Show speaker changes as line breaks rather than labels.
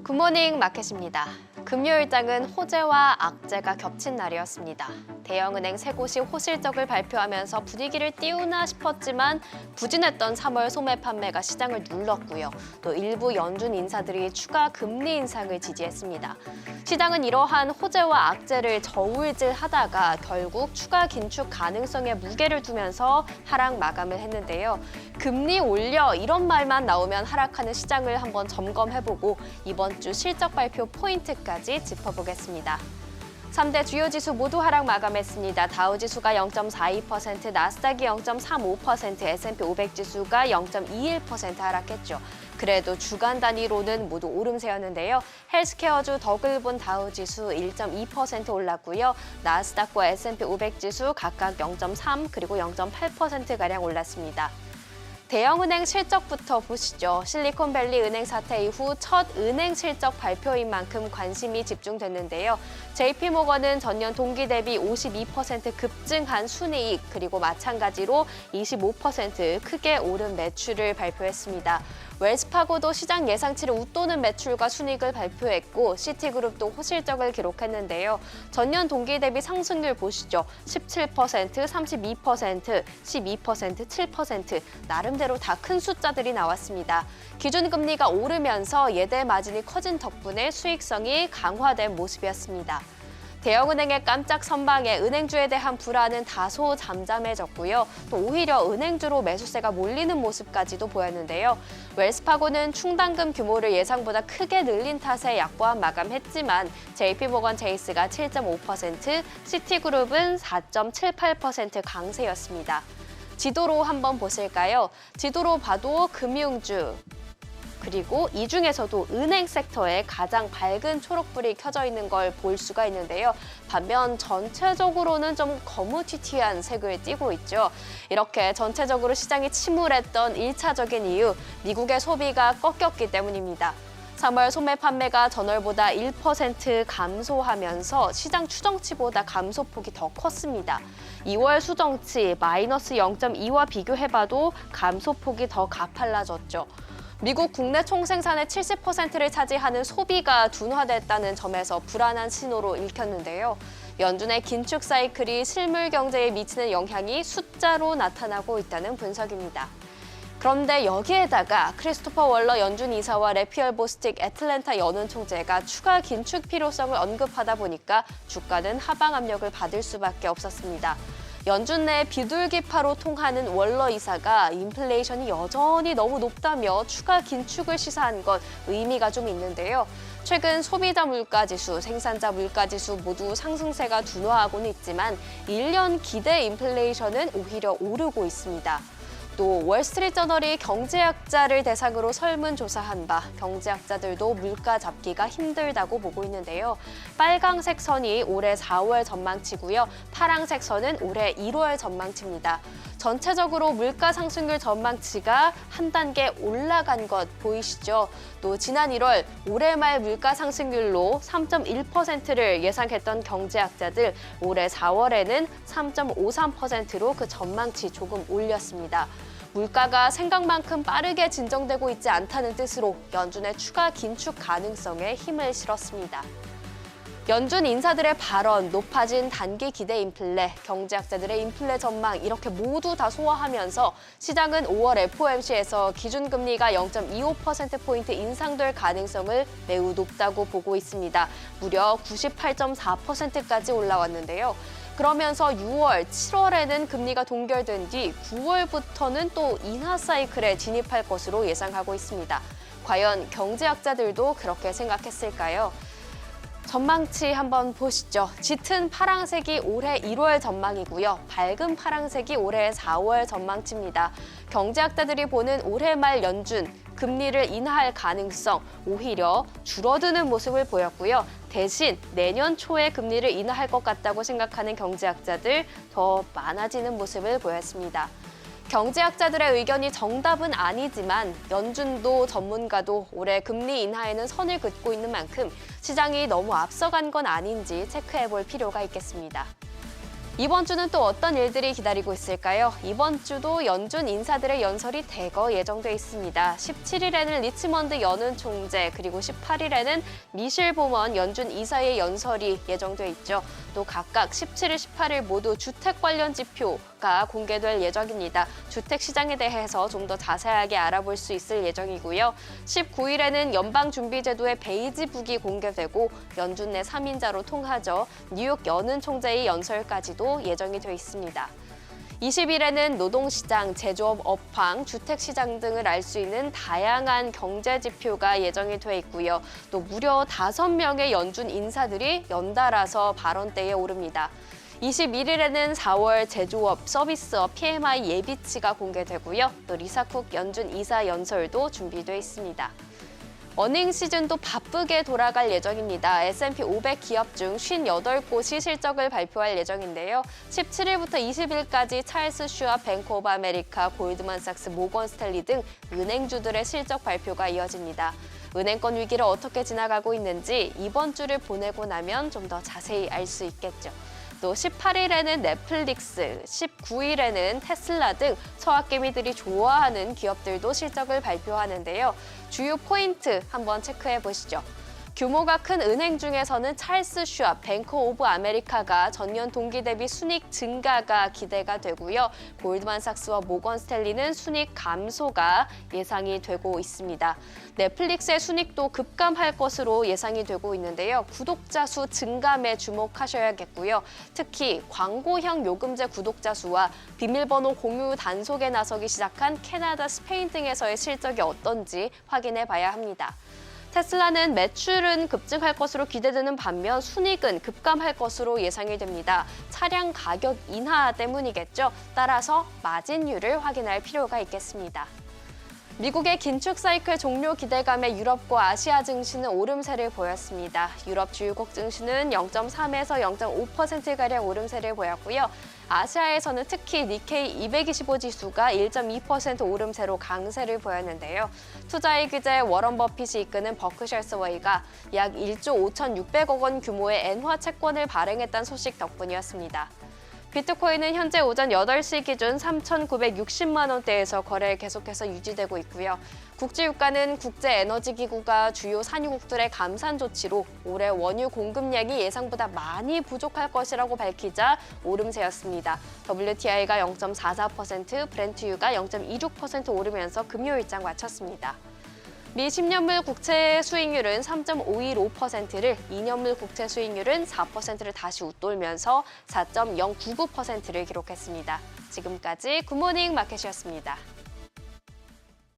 굿모닝 마켓입니다. 금요일장은 호재와 악재가 겹친 날이었습니다. 대형은행 세 곳이 호실적을 발표하면서 분위기를 띄우나 싶었지만 부진했던 3월 소매 판매가 시장을 눌렀고요. 또 일부 연준 인사들이 추가 금리 인상을 지지했습니다. 시장은 이러한 호재와 악재를 저울질하다가 결국 추가 긴축 가능성에 무게를 두면서 하락 마감을 했는데요. 금리 올려 이런 말만 나오면 하락하는 시장을 한번 점검해보고 이번 주 실적 발표 포인트까지 짚어보겠습니다. 3대 주요 지수 모두 하락 마감했습니다. 다우지수가 0.42%, 나스닥이 0.35%, S&P 500 지수가 0.21% 하락했죠. 그래도 주간 단위로는 모두 오름세였는데요. 헬스케어주 더글본 다우지수 1.2% 올랐고요. 나스닥과 S&P 500 지수 각각 0.3 그리고 0.8%가량 올랐습니다. 대형은행 실적부터 보시죠. 실리콘밸리 은행 사태 이후 첫 은행 실적 발표인 만큼 관심이 집중됐는데요. JP모건은 전년 동기 대비 52% 급증한 순이익 그리고 마찬가지로 25% 크게 오른 매출을 발표했습니다. 웰스파고도 시장 예상치를 웃도는 매출과 순이익을 발표했고 시티그룹도 호실적을 기록했는데요. 전년 동기 대비 상승률 보시죠. 17%, 32%, 12%, 7% 나름대로 다 큰 숫자들이 나왔습니다. 기준금리가 오르면서 예대 마진이 커진 덕분에 수익성이 강화된 모습이었습니다. 대형은행의 깜짝 선방에 은행주에 대한 불안은 다소 잠잠해졌고요. 또 오히려 은행주로 매수세가 몰리는 모습까지도 보였는데요. 웰스파고는 충당금 규모를 예상보다 크게 늘린 탓에 약보합 마감했지만 JP모건 체이스가 7.5%, 시티그룹은 4.78% 강세였습니다. 지도로 한번 보실까요? 지도로 봐도 금융주, 그리고 이 중에서도 은행 섹터에 가장 밝은 초록불이 켜져 있는 걸 볼 수가 있는데요. 반면 전체적으로는 좀 거무튀튀한 색을 띠고 있죠. 이렇게 전체적으로 시장이 침울했던 1차적인 이유, 미국의 소비가 꺾였기 때문입니다. 3월 소매 판매가 전월보다 1% 감소하면서 시장 추정치보다 감소폭이 더 컸습니다. 2월 수정치 마이너스 0.2와 비교해봐도 감소폭이 더 가팔라졌죠. 미국 국내 총생산의 70%를 차지하는 소비가 둔화됐다는 점에서 불안한 신호로 읽혔는데요. 연준의 긴축 사이클이 실물 경제에 미치는 영향이 숫자로 나타나고 있다는 분석입니다. 그런데 여기에다가 크리스토퍼 월러 연준 이사와 래피얼 보스틱 애틀랜타 연은 총재가 추가 긴축 필요성을 언급하다 보니까 주가는 하방 압력을 받을 수밖에 없었습니다. 연준 내 비둘기파로 통하는 월러 이사가 인플레이션이 여전히 너무 높다며 추가 긴축을 시사한 건 의미가 좀 있는데요. 최근 소비자 물가지수, 생산자 물가지수 모두 상승세가 둔화하고는 있지만 1년 기대 인플레이션은 오히려 오르고 있습니다. 또 월스트리트저널이 경제학자를 대상으로 설문조사한 바 경제학자들도 물가 잡기가 힘들다고 보고 있는데요. 빨강색 선이 올해 4월 전망치고요. 파랑색 선은 올해 1월 전망치입니다. 전체적으로 물가 상승률 전망치가 한 단계 올라간 것 보이시죠? 또 지난 1월 올해 말 물가 상승률로 3.1%를 예상했던 경제학자들 올해 4월에는 3.53%로 그 전망치 조금 올렸습니다. 물가가 생각만큼 빠르게 진정되고 있지 않다는 뜻으로 연준의 추가 긴축 가능성에 힘을 실었습니다. 연준 인사들의 발언, 높아진 단기 기대 인플레, 경제학자들의 인플레 전망 이렇게 모두 다 소화하면서 시장은 5월 FOMC에서 기준금리가 0.25%포인트 인상될 가능성을 매우 높다고 보고 있습니다. 무려 98.4%까지 올라왔는데요. 그러면서 6월, 7월에는 금리가 동결된 뒤 9월부터는 또 인하 사이클에 진입할 것으로 예상하고 있습니다. 과연 경제학자들도 그렇게 생각했을까요? 전망치 한번 보시죠. 짙은 파랑색이 올해 1월 전망이고요. 밝은 파랑색이 올해 4월 전망치입니다. 경제학자들이 보는 올해 말 연준, 금리를 인하할 가능성 오히려 줄어드는 모습을 보였고요. 대신 내년 초에 금리를 인하할 것 같다고 생각하는 경제학자들 더 많아지는 모습을 보였습니다. 경제학자들의 의견이 정답은 아니지만 연준도 전문가도 올해 금리 인하에는 선을 긋고 있는 만큼 시장이 너무 앞서간 건 아닌지 체크해 볼 필요가 있겠습니다. 이번 주는 또 어떤 일들이 기다리고 있을까요? 이번 주도 연준 인사들의 연설이 대거 예정돼 있습니다. 17일에는 리치먼드 연은 총재, 그리고 18일에는 미셸 보먼 연준 이사의 연설이 예정돼 있죠. 또 각각 17일, 18일 모두 주택 관련 지표가 공개될 예정입니다. 주택 시장에 대해서 좀 더 자세하게 알아볼 수 있을 예정이고요. 19일에는 연방준비제도의 베이지북이 공개되고 연준 내 3인자로 통하죠. 뉴욕 연은 총재의 연설까지도 예정이 돼 있습니다. 20일에는 노동시장, 제조업 업황, 주택시장 등을 알 수 있는 다양한 경제 지표가 예정이 돼 있고요. 또 무려 5명의 연준 인사들이 연달아서 발언대에 오릅니다. 21일에는 4월 제조업, 서비스업 PMI 예비치가 공개되고요. 또 리사쿡 연준 이사 연설도 준비돼 있습니다. 어닝 시즌도 바쁘게 돌아갈 예정입니다. S&P 500 기업 중 58곳이 실적을 발표할 예정인데요. 17일부터 20일까지 찰스 슈왑, 뱅크 오브 아메리카, 골드만삭스, 모건 스탠리 등 은행주들의 실적 발표가 이어집니다. 은행권 위기를 어떻게 지나가고 있는지 이번 주를 보내고 나면 좀 더 자세히 알 수 있겠죠. 또 18일에는 넷플릭스, 19일에는 테슬라 등 서학개미들이 좋아하는 기업들도 실적을 발표하는데요. 주요 포인트 한번 체크해 보시죠. 규모가 큰 은행 중에서는 찰스 슈왑, 뱅크 오브 아메리카가 전년 동기 대비 순이익 증가가 기대가 되고요. 골드만삭스와 모건 스탠리는 순이익 감소가 예상이 되고 있습니다. 넷플릭스의 순이익도 급감할 것으로 예상이 되고 있는데요. 구독자 수 증감에 주목하셔야겠고요. 특히 광고형 요금제 구독자 수와 비밀번호 공유 단속에 나서기 시작한 캐나다, 스페인 등에서의 실적이 어떤지 확인해 봐야 합니다. 테슬라는 매출은 급증할 것으로 기대되는 반면 순이익은 급감할 것으로 예상이 됩니다. 차량 가격 인하 때문이겠죠. 따라서 마진율을 확인할 필요가 있겠습니다. 미국의 긴축 사이클 종료 기대감에 유럽과 아시아 증시는 오름세를 보였습니다. 유럽 주요국 증시는 0.3에서 0.5%가량 오름세를 보였고요. 아시아에서는 특히 니케이 225 지수가 1.2% 오름세로 강세를 보였는데요. 투자의 규제 워런 버핏이 이끄는 버크셔 서웨이가 약 1조 5,600억 원 규모의 엔화 채권을 발행했다는 소식 덕분이었습니다. 비트코인은 현재 오전 8시 기준 3,960만 원대에서 거래 계속해서 유지되고 있고요. 국제유가는 국제에너지기구가 주요 산유국들의 감산 조치로 올해 원유 공급량이 예상보다 많이 부족할 것이라고 밝히자 오름세였습니다. WTI가 0.44%, 브렌트유가 0.26% 오르면서 금요일장 마쳤습니다. 미 10년물 국채 수익률은 3.515%를, 2년물 국채 수익률은 4%를 다시 웃돌면서 4.099%를 기록했습니다. 지금까지 굿모닝 마켓이었습니다.